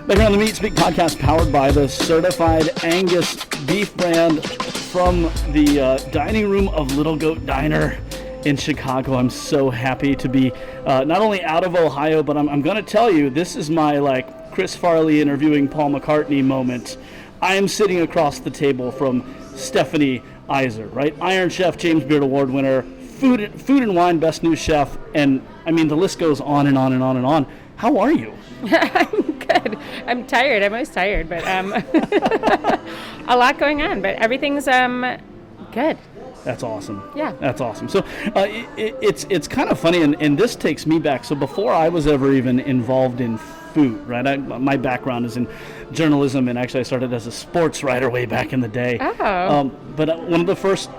Back here on the Meat Speak podcast, powered by the certified Angus beef brand from the dining room of Little Goat Diner in Chicago. I'm so happy to be not only out of Ohio, but I'm going to tell you, this is my Chris Farley interviewing Paul McCartney moment. I am sitting across the table from Stephanie Izard, right? Iron Chef, James Beard Award winner, food and wine best new chef, and I mean the list goes on and on and on and on. How are you? I'm good. I'm tired. I'm always tired, but a lot going on, but everything's good. That's awesome. Yeah. That's awesome. So it's kind of funny, and this takes me back. So before I was ever even involved in food, right? My background is in journalism, and actually I started as a sports writer way back in the day. Oh. But one of the first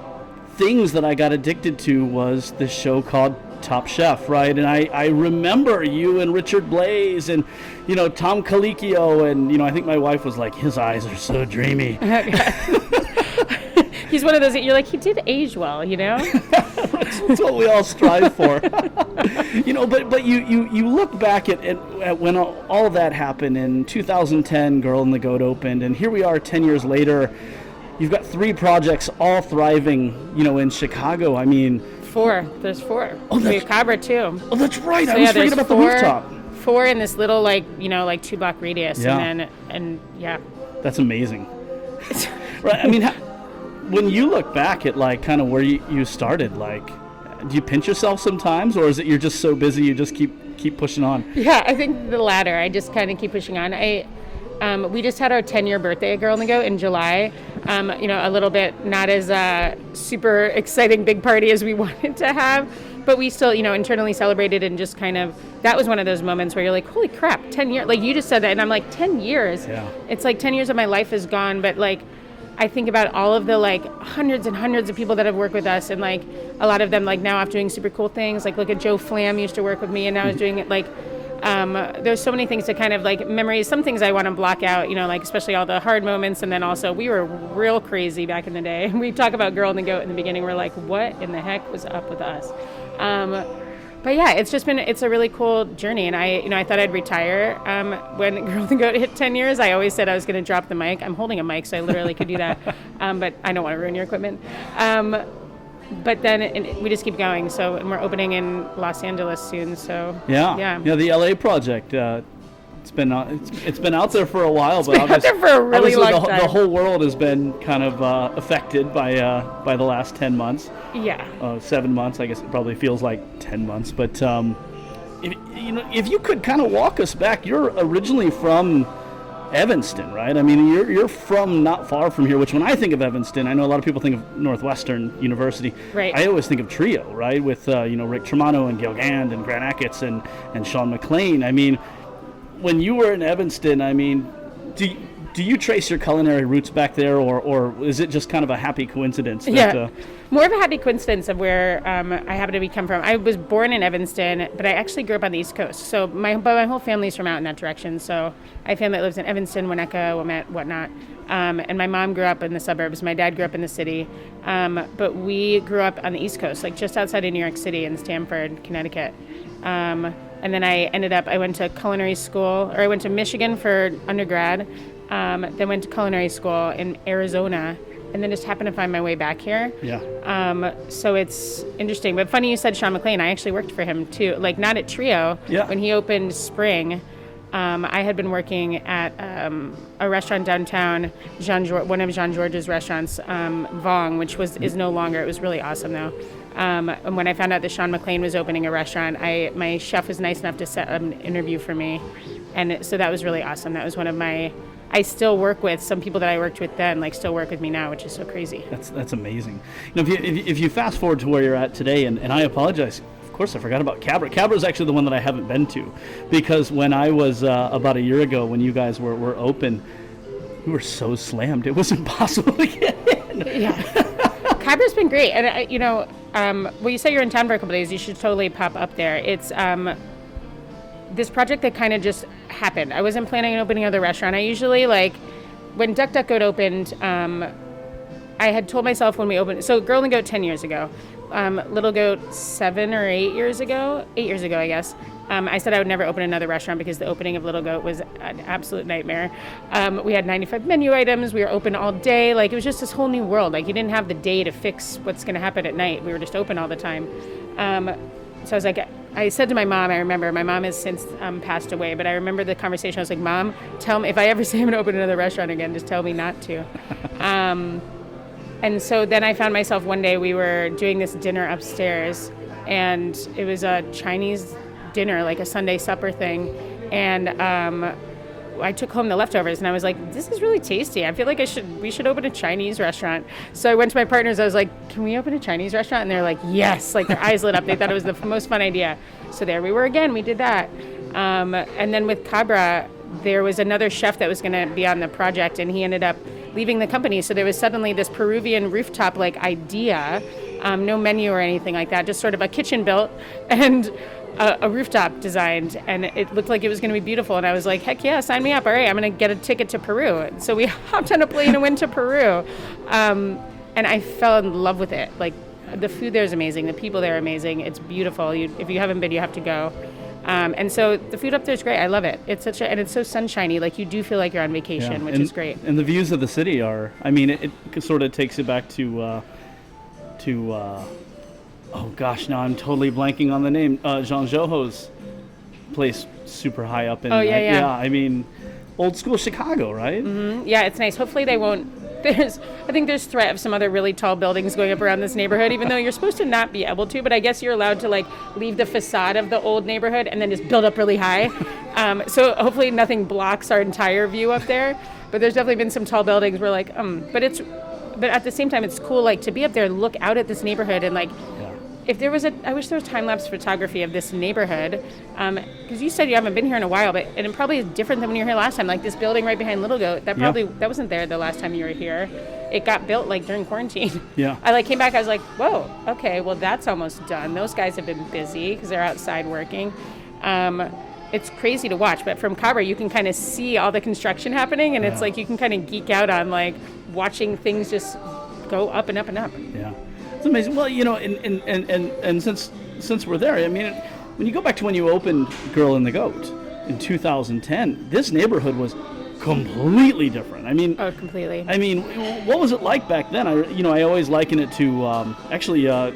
things that I got addicted to was this show called Top Chef, right? And I remember you and Richard Blaze and, Tom Colicchio, and, I think my wife was like, his eyes are so dreamy. He's one of those that you're like, he did age well, That's what we all strive for. But you look back at when all of that happened in 2010, Girl and the Goat opened, and here we are 10 years later. You've got 3 projects all thriving, in Chicago. I mean... 4. There's 4. Oh, we have Cabra too. Oh, that's right. So, I was forgetting about the rooftop. 4 in this little 2-block radius. Yeah. And That's amazing. Right. I mean, when you look back at kind of where you started, do you pinch yourself sometimes, or is it you're just so busy you just keep pushing on? Yeah, I think the latter. I just kind of keep pushing on. We just had our 10-year birthday at Girl and the Goat in July. A little bit not as super exciting big party as we wanted to have, but we still, internally celebrated and just kind of, that was one of those moments where you're like, holy crap, 10 years. Like you just said that, and I'm like, 10 years? Yeah. It's like 10 years of my life is gone, but I think about all of the hundreds and hundreds of people that have worked with us, and a lot of them now off doing super cool things. Look at Joe Flam used to work with me, and now is doing it there's so many things to kind of memories, some things I want to block out, especially all the hard moments. And then also we were real crazy back in the day. We talk about Girl and the Goat in the beginning. We're like, what in the heck was up with us? But yeah, it's a really cool journey. And I thought I'd retire when Girl and the Goat hit 10 years. I always said I was going to drop the mic. I'm holding a mic, so I literally could do that. But I don't want to ruin your equipment. But then we just keep going. And we're opening in Los Angeles soon. So yeah, the LA project. It's been out there for a while, but out there for a really long time. The whole world has been kind of affected by the last 10 months. Yeah. 7 months. I guess it probably feels like 10 months. But if you could kind of walk us back, you're originally from Evanston, right? I mean, you're from not far from here, which when I think of Evanston, I know a lot of people think of Northwestern University. Right. I always think of Trio, right? With, Rick Tremano and Gail Gand and Grant Achatz and Sean McLean. I mean, when you were in Evanston, I mean, do you trace your culinary roots back there, or is it just kind of a happy coincidence? More of a happy coincidence of where I happen to come from. I was born in Evanston, but I actually grew up on the East Coast. So my whole family's from out in that direction. So I have family that lives in Evanston, Winnetka, Wilmette, whatnot. And my mom grew up in the suburbs. My dad grew up in the city. But we grew up on the East Coast, just outside of New York City in Stamford, Connecticut. And then I went to culinary school, or I went to Michigan for undergrad, then went to culinary school in Arizona, and then just happened to find my way back here. Yeah. So it's interesting. But funny you said Sean McLean. I actually worked for him too, not at Trio. Yeah. When he opened Spring, I had been working at a restaurant downtown, one of Jean Georges restaurants, Vong, which is no longer. It was really awesome though. And when I found out that Sean McLean was opening a restaurant, my chef was nice enough to set an interview for me, and so that was really awesome. That was one of my. I still work with some people that I worked with then, still work with me now, which is so crazy. That's amazing. If you fast forward to where you're at today, and I apologize. Of course, I forgot about Cabra. Cabra is actually the one that I haven't been to, because when I was about a year ago, when you guys were open, we were so slammed it was impossible to get in. Yeah, Cabra's been great, and you say you're in town for a couple days, you should totally pop up there. It's this project that kind of just happened. I wasn't planning on opening another restaurant. I usually when Duck Duck Goat opened. I had told myself when we opened, so Girl and the Goat 10 years ago, Little Goat 7 or 8 years ago, I guess. I said I would never open another restaurant because the opening of Little Goat was an absolute nightmare. We had 95 menu items. We were open all day. Like, it was just this whole new world. Like, you didn't have the day to fix what's going to happen at night. We were just open all the time. So I was like, I said to my mom, I remember, my mom has since passed away, but I remember the conversation. I was like, Mom, tell me, if I ever say I'm going to open another restaurant again, just tell me not to. And so then I found myself one day, we were doing this dinner upstairs, and it was a Chinese dinner, like a Sunday supper thing. And I took home the leftovers, and I was like, this is really tasty. I feel like we should open a Chinese restaurant. So I went to my partners. I was like, can we open a Chinese restaurant? And they're like, yes. Like, their eyes lit up. They thought it was the most fun idea. So there we were again. We did that. And then with Cabra, there was another chef that was going to be on the project, and he ended up leaving the company. So there was suddenly this Peruvian rooftop like idea, no menu or anything like that, just sort of a kitchen built and a rooftop designed, and it looked like it was going to be beautiful. And I was like, heck yeah, sign me up. All right, I'm going to get a ticket to Peru. So we hopped on a plane and went to Peru. And I fell in love with it. Like, the food there is amazing. The people there are amazing. It's beautiful. If you haven't been, you have to go. And so the food up there is great. I love it. It's and it's so sunshiny. Like, you do feel like you're on vacation, which is great. And the views of the city are, I mean, it sort of takes you back to oh gosh, now I'm totally blanking on the name. Jean Joho's place, super high up in. Oh yeah, yeah. Yeah, I mean, old school Chicago, right? Mm-hmm. Yeah, it's nice. Hopefully they won't. I think there's threat of some other really tall buildings going up around this neighborhood, even though you're supposed to not be able to. But I guess you're allowed to like leave the facade of the old neighborhood and then just build up really high. So hopefully nothing blocks our entire view up there. But there's definitely been some tall buildings where like, but at the same time, it's cool like to be up there and look out at this neighborhood and like. If there was I wish there was time-lapse photography of this neighborhood, because you said you haven't been here in a while, and it probably is different than when you were here last time. Like this building right behind Little Goat, that wasn't there the last time you were here. It got built like during quarantine. Yeah. I like came back, I was like, whoa, okay, well that's almost done. Those guys have been busy because they're outside working. It's crazy to watch, but from Cabra you can kind of see all the construction happening, and it's like you can kind of geek out on like watching things just go up and up and up. Yeah. It's amazing. Well, you know, and since we're there, I mean, when you go back to when you opened Girl and the Goat in 2010, this neighborhood was completely different. I mean, completely. I mean, what was it like back then? I always liken it to actually a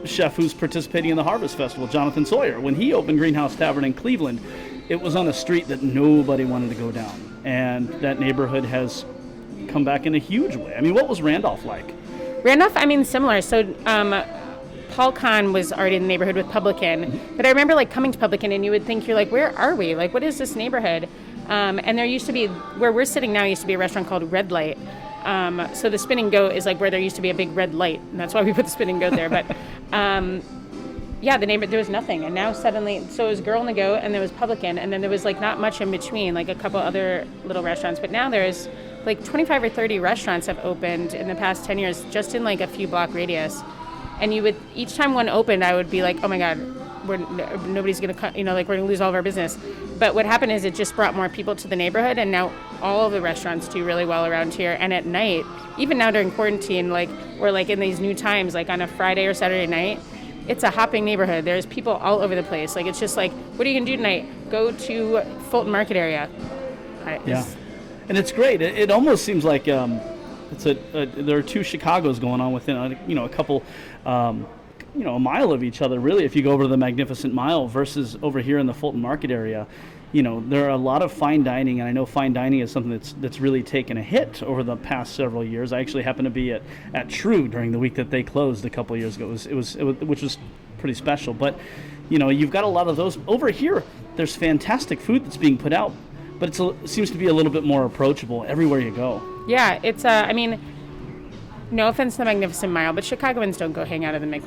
chef who's participating in the Harvest Festival, Jonathan Sawyer. When he opened Greenhouse Tavern in Cleveland, it was on a street that nobody wanted to go down, and that neighborhood has come back in a huge way. I mean, what was Randolph like? Randolph, I mean, similar. So Paul Kahn was already in the neighborhood with Publican. But I remember, like, coming to Publican, and you would think, you're like, where are we? Like, what is this neighborhood? And there used to be, where we're sitting now, used to be a restaurant called Red Light. So the Spinning Goat is, like, where there used to be a big red light. And that's why we put the Spinning Goat there. But, yeah, there was nothing. And now suddenly, so it was Girl and the Goat, and there was Publican. And then there was, like, not much in between, like a couple other little restaurants. But now there's like 25 or 30 restaurants have opened in the past 10 years just in like a few block radius. And each time one opened, I would be like, oh my God, nobody's going to, like we're going to lose all of our business. But what happened is it just brought more people to the neighborhood, and now all of the restaurants do really well around here. And at night, even now during quarantine, like, or like in these new times, like on a Friday or Saturday night, it's a hopping neighborhood. There's people all over the place. Like, it's just like, what are you going to do tonight? Go to Fulton Market area. Yeah. And it's great. It almost seems like there are two Chicagos going on within a couple, a mile of each other. Really, if you go over to the Magnificent Mile versus over here in the Fulton Market area, there are a lot of fine dining, and I know fine dining is something that's really taken a hit over the past several years. I actually happened to be at True during the week that they closed a couple of years ago. It was which was pretty special. But you've got a lot of those over here. There's fantastic food that's being put out, but it seems to be a little bit more approachable everywhere you go. Yeah, it's, I mean, no offense to the Magnificent Mile, but Chicagoans don't go hang out at the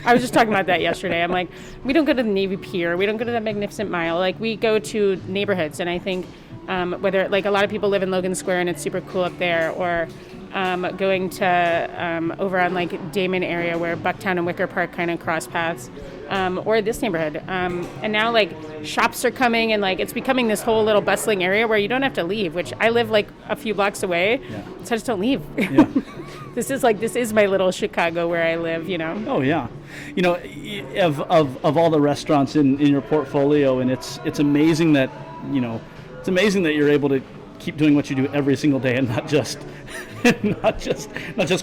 I was just talking about that yesterday. I'm like, we don't go to the Navy Pier. We don't go to the Magnificent Mile. Like, we go to neighborhoods, and I think whether, like, a lot of people live in Logan Square, and it's super cool up there, or going to over on like Damon area where Bucktown and Wicker Park kind of cross paths, or this neighborhood. And now like shops are coming and like it's becoming this whole little bustling area where you don't have to leave, which I live like a few blocks away, so I just don't leave. Yeah. This is my little Chicago where I live, you know. Oh yeah, you know, of all the restaurants in your portfolio, and it's amazing that you're able to keep doing what you do every single day and not just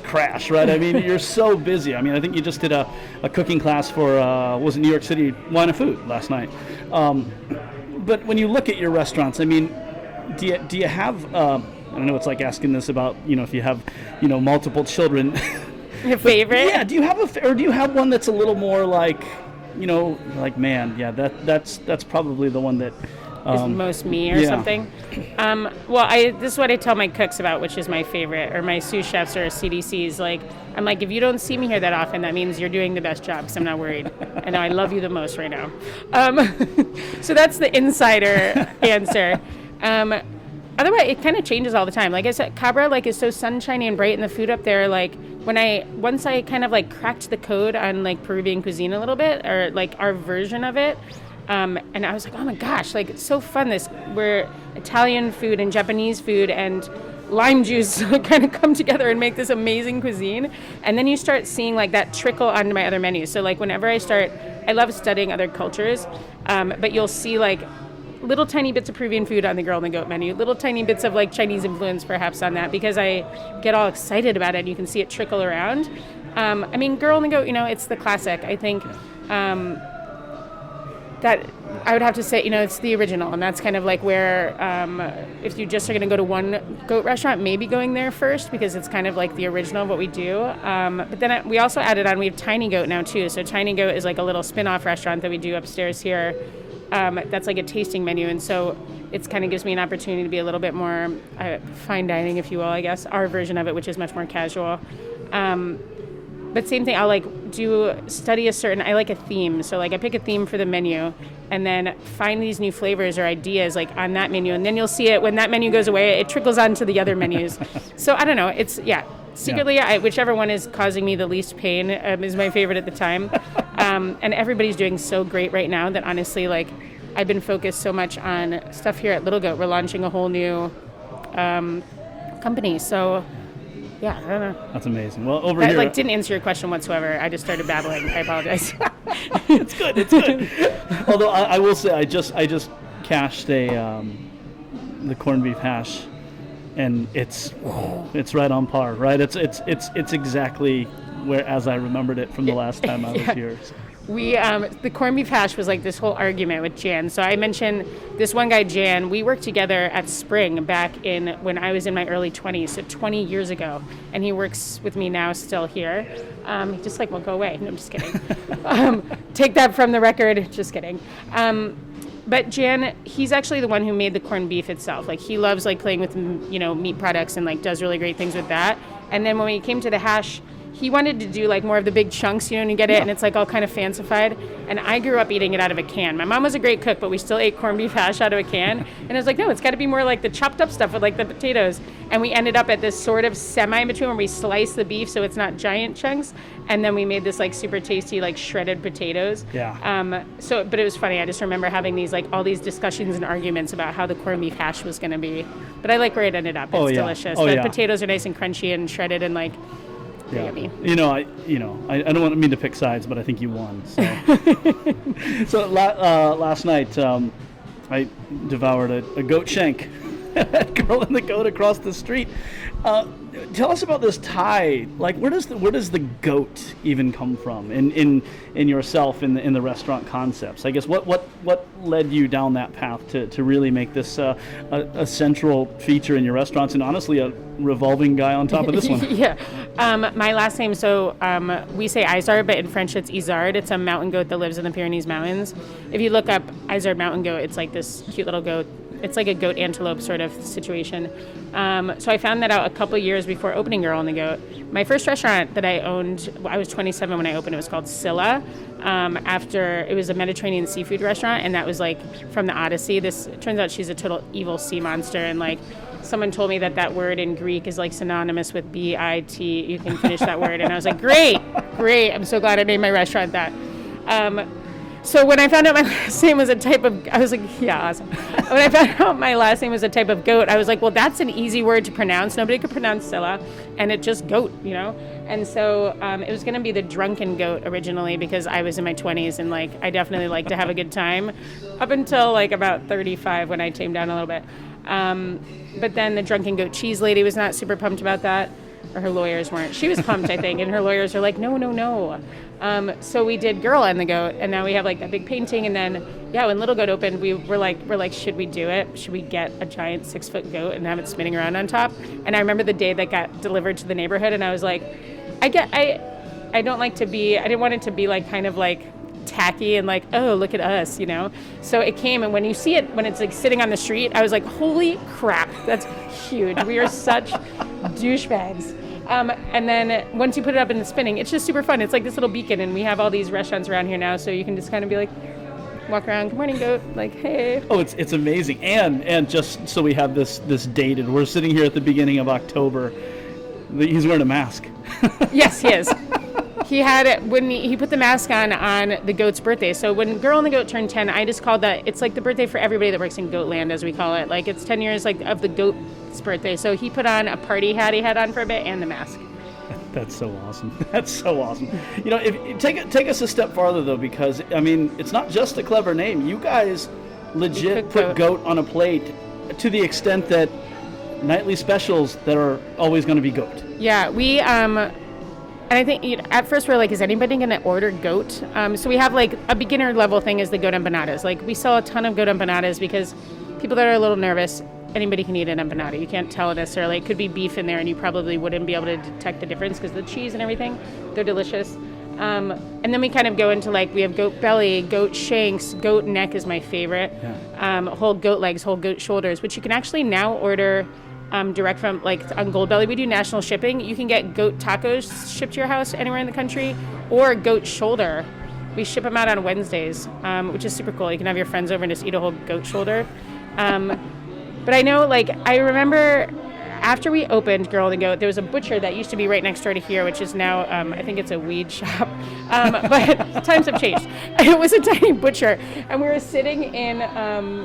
crash, right? I mean, you're so busy. I mean, I think you just did a cooking class for was it New York City Wine and Food last night. But when you look at your restaurants, I mean, do you have I know it's like asking this about, if you have, multiple children. Your favorite? Yeah. Do you have one that's a little more like, like, man, yeah, that's probably the one that is most me or something. Well, this is what I tell my cooks about, which is my favorite, or my sous chefs or CDCs. Like, I'm like, if you don't see me here that often, that means you're doing the best job, because I'm not worried. I know I love you the most right now. So that's the insider answer. Otherwise, it kind of changes all the time. Like I said, Cabra is so sunshiny and bright, and the food up there, once I kind of cracked the code on Peruvian cuisine a little bit, or our version of it, and I was like, oh my gosh, it's so fun. Where Italian food and Japanese food and lime juice kind of come together and make this amazing cuisine. And then you start seeing that trickle onto my other menus. So whenever I love studying other cultures, but you'll see little tiny bits of Peruvian food on the Girl and the Goat menu, little tiny bits of Chinese influence perhaps on that, because I get all excited about it and you can see it trickle around. I mean, Girl and the Goat, it's the classic. I think that I would have to say, it's the original, and that's kind of where if you just are going to go to one goat restaurant, maybe going there first, because it's kind of the original of what we do. But then we also added on, we have Tiny Goat now too. So Tiny Goat is a little spin-off restaurant that we do upstairs here. That's a tasting menu, and so it kind of gives me an opportunity to be a little bit more fine dining, if you will, I guess, our version of it, which is much more casual. But same thing, I'll study I like a theme, so I pick a theme for the menu and then find these new flavors or ideas on that menu, and then you'll see it when that menu goes away, it trickles on to the other menus. So I don't know, secretly, whichever one is causing me the least pain is my favorite at the time. And everybody's doing so great right now that honestly, I've been focused so much on stuff here at Little Goat. We're launching a whole new company. So, yeah, I don't know. That's amazing. Well, over here... didn't answer your question whatsoever. I just started babbling. I apologize. It's good. Although I will say, I just cashed the corned beef hash, and it's right on par, right? It's exactly as I remembered it from the last time I was here. We the corned beef hash was this whole argument with Jan. So I mentioned this one guy, Jan. We worked together at Spring back when I was in my early 20s, so 20 years ago, and he works with me now still here. He just won't go away. No, I'm just kidding. Take that from the record. Just kidding. But Jan, he's actually the one who made the corned beef itself. He loves playing with meat products and does really great things with that. And then when we came to the hash, he wanted to do more of the big chunks, and you get it, and it's all kind of fancified. And I grew up eating it out of a can. My mom was a great cook, but we still ate corned beef hash out of a can. And I was no, it's got to be more the chopped up stuff with the potatoes. And we ended up at this sort of semi in between where we slice the beef so it's not giant chunks, and then we made this super tasty shredded potatoes. Yeah. But it was funny. I just remember having these all these discussions and arguments about how the corned beef hash was going to be. But I like where it ended up. It's delicious. The potatoes are nice and crunchy and shredded and yeah. I don't want to pick sides, but I think you won. So, last night I devoured a goat shank at Girl and the Goat across the street. Tell us about this tie. Where does the goat even come from in yourself in the restaurant concepts? I guess what led you down that path to really make this a central feature in your restaurants, and honestly a revolving guy on top of this one? Yeah. My last name, so we say Izard, but in French it's Izard. It's a mountain goat that lives in the Pyrenees Mountains. If you look up Izard mountain goat, it's this cute little goat. It's a goat antelope sort of situation. So I found that out a couple years before opening Girl and the Goat. My first restaurant that I owned, I was 27 when I opened, it was called Scylla. It was a Mediterranean seafood restaurant, and that was from the Odyssey. It turns out she's a total evil sea monster, and someone told me that word in Greek is like synonymous with BIT. You can finish that word. And I was like, great. I'm so glad I named my restaurant that. So when I found out my last name was a type of, I was like, yeah, awesome. When I found out my last name was a type of goat, I was like, well, that's an easy word to pronounce. Nobody could pronounce Scylla, and it just goat, you know? And so it was going to be the drunken goat originally because I was in my 20s and like I definitely like to have a good time up until like about 35 when I tamed down a little bit. But then the drunken goat cheese lady was not super pumped about that, or her lawyers weren't. She was pumped, I think, and her lawyers are like, no. So we did Girl and the Goat, and now we have like that big painting. And then, when Little Goat opened, we're like, should we do it? Should we get a giant 6-foot goat and have it spinning around on top? And I remember the day that got delivered to the neighborhood, and I was like, I didn't want it to be like kind of like tacky and like, oh, look at us, you know? So it came, and when you see it, when it's like sitting on the street, I was like, holy crap, that's huge. We are such douchebags. And then once you put it up in the spinning, it's just super fun. It's like this little beacon, and we have all these restaurants around here now, so you can just kind of be like, walk around, good morning, goat, like, hey. Oh, it's amazing. And just so we have this dated, we're sitting here at the beginning of October. He's wearing a mask. Yes, he is. He had it when he put the mask on the goat's birthday. So when Girl and the Goat turned 10, I just called that, it's like the birthday for everybody that works in Goatland, as we call it. Like it's 10 years like of the goat's birthday. So he put on a party hat he had on for a bit and the mask. That's so awesome. That's so awesome. You know, if take us a step farther though, because I mean, it's not just a clever name. You guys legit put goat on a plate to the extent that nightly specials that are always going to be goat. Yeah, we and I think at first we're like, is anybody going to order goat? So we have like a beginner level thing is the goat empanadas. Like we sell a ton of goat empanadas because people that are a little nervous, anybody can eat an empanada. You can't tell necessarily. It could be beef in there and you probably wouldn't be able to detect the difference because the cheese and everything, they're delicious. And then we kind of go into like, we have goat belly, goat shanks, goat neck is my favorite, whole goat legs, whole goat shoulders, which you can actually now order direct from like on Goldbelly. We do national shipping. You can get goat tacos shipped to your house anywhere in the country, or goat shoulder. We ship them out on Wednesdays, which is super cool. You can have your friends over and just eat a whole goat shoulder. But I know, like, I remember after we opened Girl and the Goat, there was a butcher that used to be right next door to here, which is now, I think it's a weed shop. But times have changed. It was a tiny butcher. And we were sitting in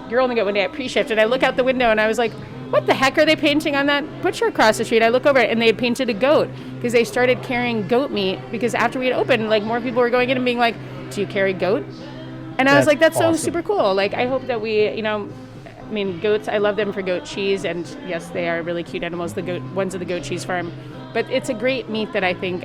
Girl and the Goat one day at pre-shift, and I look out the window and I was like, what the heck are they painting on that butcher across the street? I look over and they had painted a goat because they started carrying goat meat because after we had opened, like more people were going in and being like, do you carry goat? And I was like, that's awesome. So super cool. Like, I hope that we, you know, I mean, goats, I love them for goat cheese, and yes, they are really cute animals, the goat ones at the goat cheese farm. But it's a great meat that I think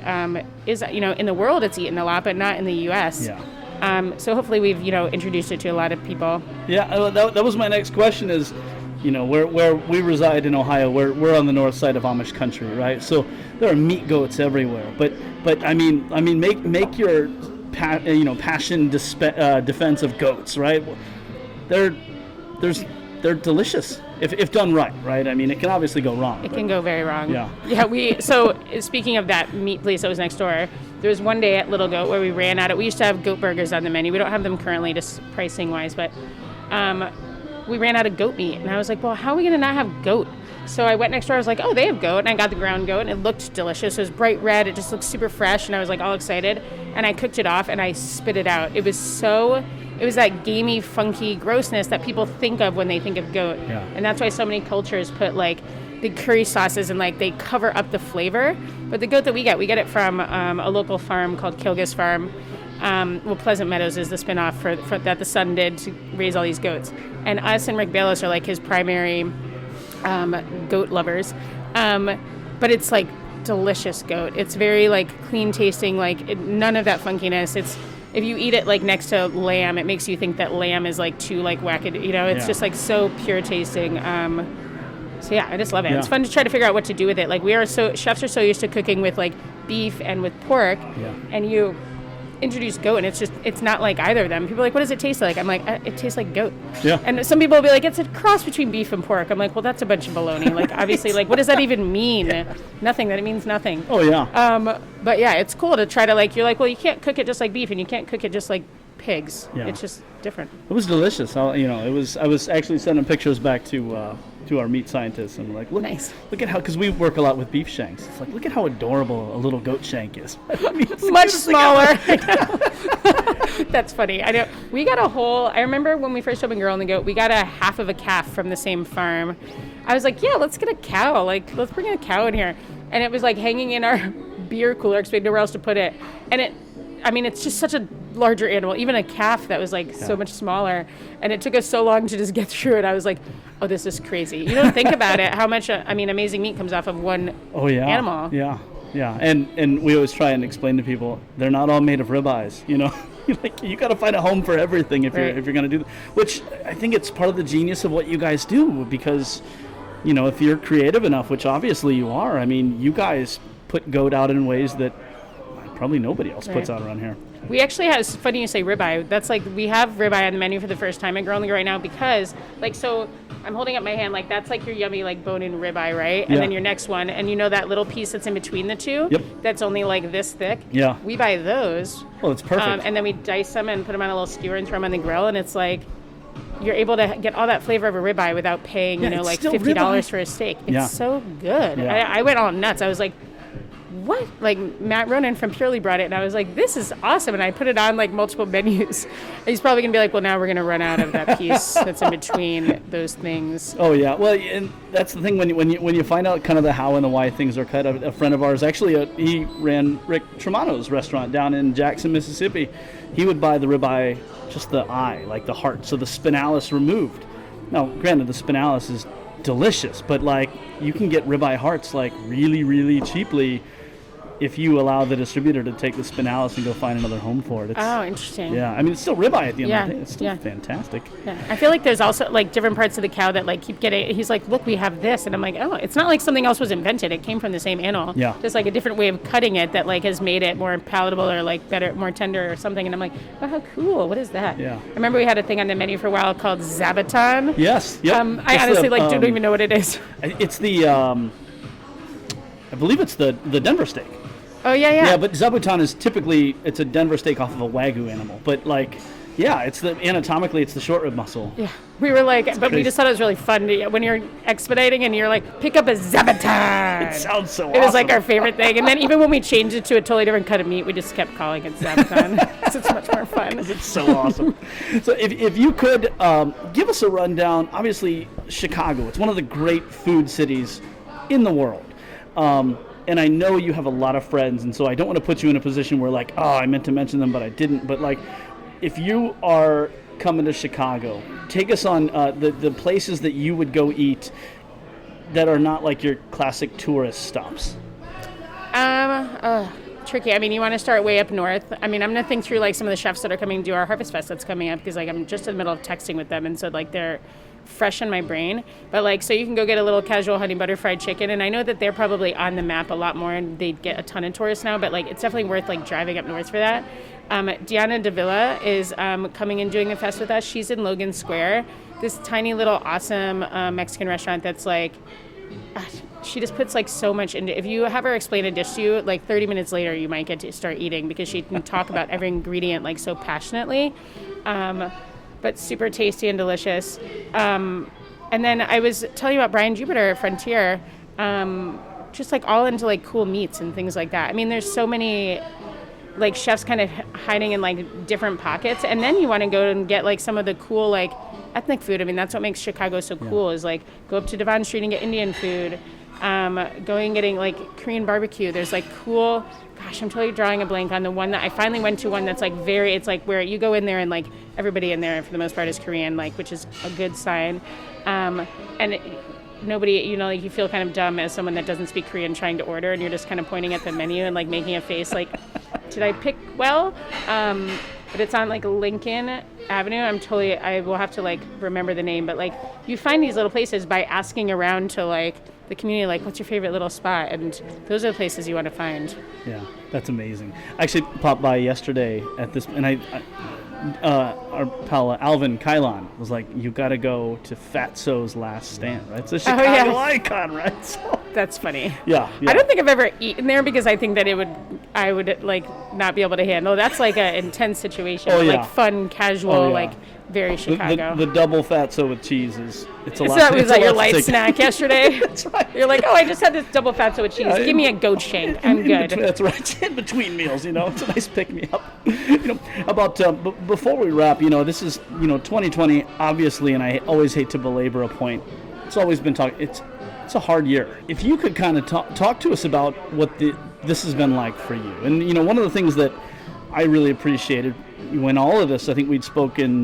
is, you know, in the world it's eaten a lot, but not in the U.S. Yeah. So hopefully we've, you know, introduced it to a lot of people. Yeah, that was my next question is, you know, where we reside in Ohio, we're on the north side of Amish country, right? So there are meat goats everywhere. But I mean, make your passion defense of goats, right? They're delicious if done right? I mean, it can obviously go wrong. It can go very wrong. Yeah. Yeah. So speaking of that meat place that was next door, there was one day at Little Goat where we ran out of. We used to have goat burgers on the menu. We don't have them currently, just pricing wise, but we ran out of goat meat, and I was like, well, how are we gonna not have goat? So I went next door. I was like, oh, they have goat, and I got the ground goat, and it looked delicious. It was bright red. It just looked super fresh, and I was like all excited. And I cooked it off, and I spit it out. It was that gamey, funky grossness that people think of when they think of goat. Yeah. And that's why so many cultures put like the curry sauces and like they cover up the flavor. But the goat that we get it from a local farm called Kilgus Farm. Pleasant Meadows is the spinoff for that the son did to raise all these goats. And us and Rick Bayless are like his primary goat lovers. But it's like delicious goat. It's very like clean tasting, like none of that funkiness. It's if you eat it like next to lamb, it makes you think that lamb is like too like wackad. You know, it's just like so pure tasting. So yeah, I just love it. Yeah. It's fun to try to figure out what to do with it. Like chefs are so used to cooking with like beef and with pork, and you introduce goat and it's not like either of them. People are like, what does it taste like? I'm like, it tastes like goat. Yeah. And some people will be like, it's a cross between beef and pork. I'm like, well, that's a bunch of baloney. Like obviously, like what does that even mean? Yeah. Nothing. That it means nothing. Oh yeah. But yeah, it's cool to try to like, you're like, well, you can't cook it just like beef and you can't cook it just like pigs. Yeah. It's just different. It was delicious. I was actually sending pictures back to our meat scientists, and like, Nice. look at how, because we work a lot with beef shanks. It's like, look at how adorable a little goat shank is. I mean, it's the Much cutest thing ever. smaller. That's funny. I know. We got a whole. I remember when we first opened Girl and the Goat, we got a half of a calf from the same farm. I was like, yeah, let's get a cow. Like, let's bring a cow in here. And it was like hanging in our beer cooler because we had nowhere else to put it. And it's just such a larger animal. Even a calf that was like so much smaller. And it took us so long to just get through it. I was like, oh, this is crazy. You don't think about it, how much, amazing meat comes off of one animal. Yeah. And we always try and explain to people, they're not all made of ribeyes, you know? Like, you got to find a home for everything if you're going to do that. Which I think it's part of the genius of what you guys do, because, you know, if you're creative enough, which obviously you are, I mean, you guys put goat out in ways that probably nobody else puts out around here. We actually have, it's funny you say ribeye. That's like, we have ribeye on the menu for the first time at Girl and the Goat right now because, like, so I'm holding up my hand, like, that's like your yummy, like, bone-in ribeye, right? And then your next one, and you know that little piece that's in between the two? Yep. That's only, like, this thick? Yeah. We buy those. Oh, it's perfect. And then we dice them and put them on a little skewer and throw them on the grill, and it's like, you're able to get all that flavor of a ribeye without paying, you know, like $50 ribeye for a steak. It's so good. Yeah. I went all nuts. I was like, what? Like, Matt Ronan from Purely brought it, and I was like, this is awesome. And I put it on like multiple menus. And he's probably gonna be like, well, now we're gonna run out of that piece that's in between those things. Oh yeah, well, and that's the thing when you find out kind of the how and the why things are cut. A friend of ours, actually, he ran Rick Tremano's restaurant down in Jackson, Mississippi. He would buy the ribeye, just the eye, like the heart, so the spinalis removed. Now, granted, the spinalis is delicious, but like, you can get ribeye hearts like really, really cheaply if you allow the distributor to take the spinalis and go find another home for it. Oh, interesting. Yeah, I mean, it's still ribeye at the end of the day. It's still Yeah. fantastic. Yeah. I feel like there's also like different parts of the cow that like keep getting, he's like, look, we have this. And I'm like, oh, it's not like something else was invented. It came from the same animal. Yeah. Just like a different way of cutting it that like has made it more palatable or like better, more tender or something. And I'm like, oh, how cool. What is that? Yeah. I remember we had a thing on the menu for a while called Zabuton. Yes. Yep. I honestly don't even know what it is. It's the, I believe it's the Denver steak. Oh, yeah. Yeah, but zabuton is typically, it's a Denver steak off of a Wagyu animal. But like, yeah, it's anatomically, it's the short rib muscle. Yeah, we were like, but crazy. we just thought it was really fun when you're expediting and you're like, pick up a Zabuton. It sounds so awesome. It was like our favorite thing. And then even when we changed it to a totally different cut of meat, we just kept calling it Zabuton because it's much more fun. It's so awesome. So if you could give us a rundown, obviously Chicago, it's one of the great food cities in the world. And I know you have a lot of friends, and so I don't want to put you in a position where like, oh, I meant to mention them, but I didn't. But like, if you are coming to Chicago, take us on the places that you would go eat that are not like your classic tourist stops. Tricky. I mean, you want to start way up north. I mean, I'm going to think through like some of the chefs that are coming to do our Harvest Fest that's coming up because like I'm just in the middle of texting with them, and so like they're fresh in my brain. But like, so you can go get a little casual honey butter fried chicken, and I know that they're probably on the map a lot more and they get a ton of tourists now, but like it's definitely worth like driving up north for that. Diana Davila is coming and doing the fest with us. She's in Logan Square, this tiny little awesome Mexican restaurant that's like, she just puts like so much into. If you have her explain a dish to you, like 30 minutes later you might get to start eating because she can talk about every ingredient like so passionately. But super tasty and delicious. And then I was telling you about Brian Jupiter at Frontier, just like all into like cool meats and things like that. I mean, there's so many like chefs kind of hiding in like different pockets. And then you want to go and get like some of the cool like ethnic food. I mean, that's what makes Chicago so cool is like go up to Devon Street and get Indian food. Going and getting like Korean barbecue. There's like cool, gosh, I'm totally drawing a blank on the one that I finally went to, one that's like it's like where you go in there and like everybody in there for the most part is Korean, like, which is a good sign. Nobody, you know, like you feel kind of dumb as someone that doesn't speak Korean trying to order, and you're just kind of pointing at the menu and like making a face like, did I pick well? But it's on like Lincoln Avenue. I will have to like remember the name, but like you find these little places by asking around to like the community, like, what's your favorite little spot? And those are the places you want to find. Yeah, that's amazing. I actually popped by yesterday at this, and our pal Alvin Kylon was like, you got to go to Fatso's Last Stand, right? It's a Chicago yeah. icon, right? So, That's funny. yeah. I don't think I've ever eaten there because I think that I would like not be able to handle. That's like an intense situation, Oh, yeah. like fun, casual, Oh, yeah. like very Chicago. The double Fatso with cheese it's a So lot. that was it's a like your lot to light take. snack yesterday. That's right. You're like, oh, I just had this double fatso with cheese. Yeah, Give me a goat shank. I'm good. That's right. In between meals, it's a nice pick me up. About before we wrap, this is 2020, obviously, and I always hate to belabor a point. It's always been talk. It's a hard year. If you could kind of talk to us about what this has been like for you, and one of the things that I really appreciated when all of this, I think we'd spoken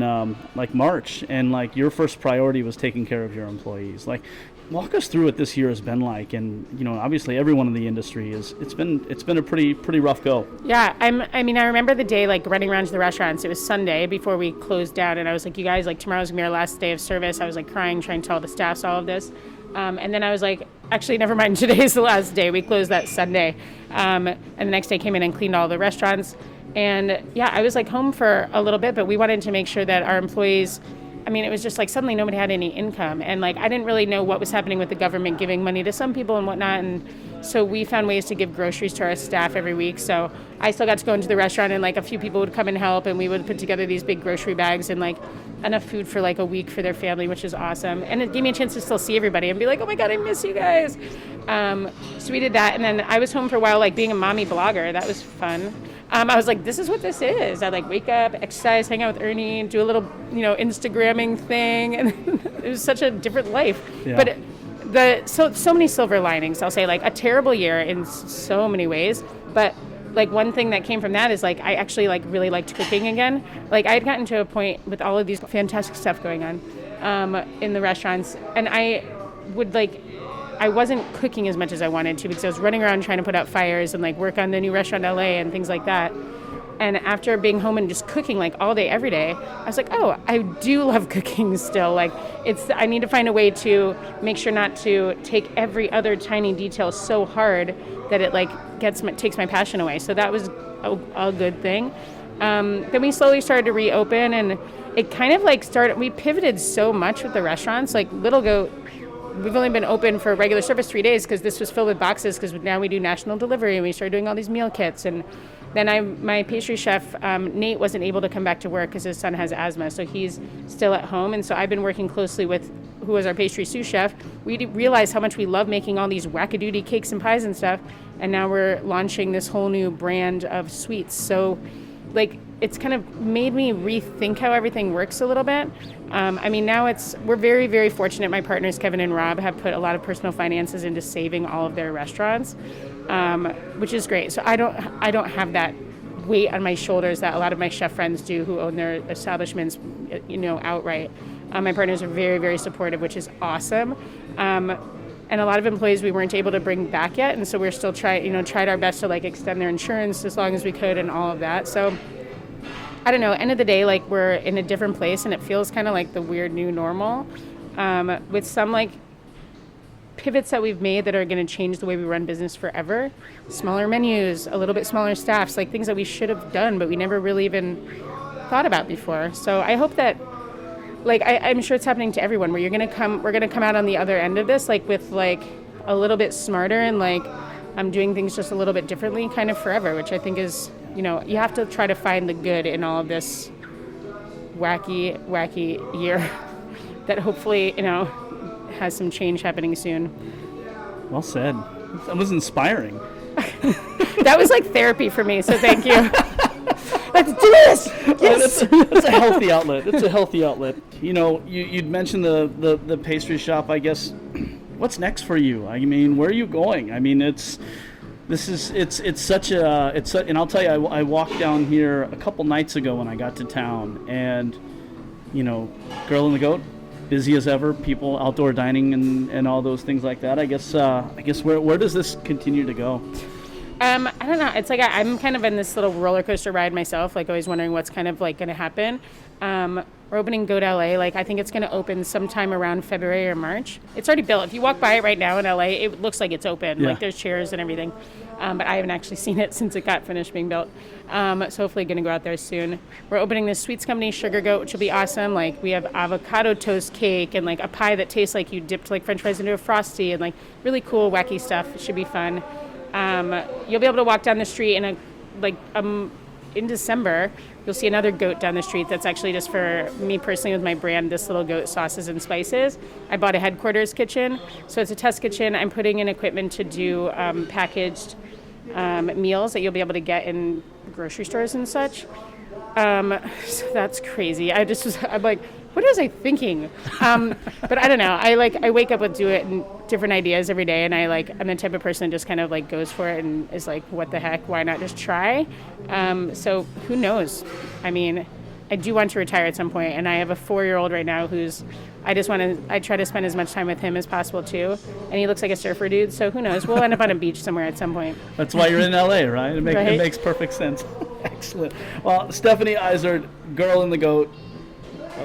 like March, and like your first priority was taking care of your employees. Like, walk us through what this year has been like, and obviously everyone in the industry it's been a pretty rough go. Yeah, I remember the day like running around to the restaurants. It was Sunday before we closed down, and I was like, you guys, like tomorrow's gonna be our last day of service. I was like crying, trying to tell the staffs all of this. And then I was like, actually, never mind, today's the last day. We closed that Sunday. And the next day came in and cleaned all the restaurants. And yeah, I was like home for a little bit, but we wanted to make sure that our employees, it was just like suddenly nobody had any income. And like, I didn't really know what was happening with the government giving money to some people and whatnot. And so we found ways to give groceries to our staff every week. So I still got to go into the restaurant, and like a few people would come and help, and we would put together these big grocery bags and like enough food for like a week for their family, which is awesome. And it gave me a chance to still see everybody and be like, oh my God, I miss you guys. So we did that. And then I was home for a while, like being a mommy blogger. That was fun. I was like, this is what this is. I like wake up, exercise, hang out with Ernie, do a little, Instagramming thing. And it was such a different life. Yeah. But so many silver linings. I'll say like a terrible year in so many ways. But like one thing that came from that is like, I actually like really liked cooking again. Like I had gotten to a point with all of these fantastic stuff going on in the restaurants. And I wasn't cooking as much as I wanted to because I was running around trying to put out fires and like work on the new restaurant in LA and things like that. And after being home and just cooking like all day, every day, I was like, oh, I do love cooking still. Like I need to find a way to make sure not to take every other tiny detail so hard that it like takes my passion away. So that was a good thing. Then we slowly started to reopen, and it kind of like we pivoted so much with the restaurants. Like Little Goat, we've only been open for regular service 3 days because this was filled with boxes, because now we do national delivery and we started doing all these meal kits. And then my pastry chef, Nate, wasn't able to come back to work because his son has asthma, so he's still at home. And so I've been working closely with who was our pastry sous chef. We realized how much we love making all these wackadoodie cakes and pies and stuff. And now we're launching this whole new brand of sweets. So like it's kind of made me rethink how everything works a little bit. Now we're very, very fortunate. My partners, Kevin and Rob, have put a lot of personal finances into saving all of their restaurants, which is great. So I don't have that weight on my shoulders that a lot of my chef friends do who own their establishments, outright. My partners are very, very supportive, which is awesome. And a lot of employees we weren't able to bring back yet, and so we're still tried our best to like extend their insurance as long as we could and all of that. So I don't know, end of the day, like we're in a different place, and it feels kind of like the weird new normal, with some like pivots that we've made that are going to change the way we run business forever. Smaller menus, a little bit smaller staffs, like things that we should have done but we never really even thought about before. So I hope that, like, I'm sure it's happening to everyone, where we're gonna come out on the other end of this, like with like a little bit smarter and like I'm doing things just a little bit differently, kind of forever, which I think is, you have to try to find the good in all of this wacky year that hopefully, has some change happening soon. Well said. That was inspiring. That was like therapy for me, so thank you. Let's do this. Yes. That's a healthy outlet. It's a healthy outlet. You'd mentioned the pastry shop. I guess, what's next for you? I mean, where are you going? I mean, it's such a and I'll tell you, I walked down here a couple nights ago when I got to town, and Girl and the Goat, busy as ever. People outdoor dining and all those things like that. I guess where does this continue to go? I don't know. It's like I'm kind of in this little roller coaster ride myself, like always wondering what's kind of like going to happen. We're opening Goat LA. Like I think it's going to open sometime around February or March. It's already built. If you walk by it right now in LA, it looks like it's open. Yeah. Like there's chairs and everything. but I haven't actually seen it since it got finished being built. So hopefully going to go out there soon. We're opening this sweets company, Sugar Goat, which will be awesome. Like we have avocado toast cake and like a pie that tastes like you dipped like French fries into a Frosty and like really cool wacky stuff. It should be fun. You'll be able to walk down the street in December, you'll see another goat down the street that's actually just for me personally with my brand, This Little Goat Sauces and Spices. I bought a headquarters kitchen, so it's a test kitchen. I'm putting in equipment to do packaged meals that you'll be able to get in grocery stores and such. So that's crazy. I'm like, what was I thinking? But I don't know. I wake up with different ideas every day, and I'm the type of person that just kind of like goes for it and is like, what the heck? Why not just try? So who knows? I mean, I do want to retire at some point, and I have a 4-year-old right now I try to spend as much time with him as possible too. And he looks like a surfer dude, so who knows? We'll end up on a beach somewhere at some point. That's why you're in LA, right? It Right? makes perfect sense. Excellent. Well, Stephanie Izard, Girl in the Goat,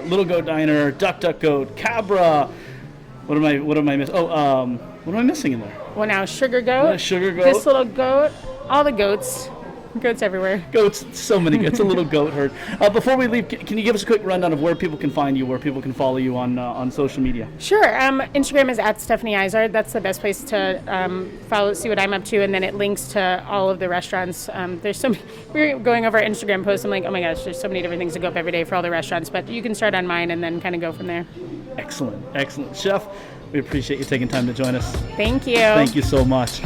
Little Goat Diner, Duck Goat, Cabra. What am I missing? What am I missing in there? Well, now Sugar Goat, Sugar Goat, This Little Goat, all the goats. Goats everywhere. Goats, so many goats, a little goat herd. Before we leave, can you give us a quick rundown of where people can find you, where people can follow you on social media? Sure. Instagram is at Stephanie Izard. That's the best place to follow, see what I'm up to, and then it links to all of the restaurants. There's so many. We're going over our Instagram posts. I'm like, oh my gosh, there's so many different things to go up every day for all the restaurants. But you can start on mine and then kind of go from there. Excellent. Chef, we appreciate you taking time to join us. Thank you. Thank you so much.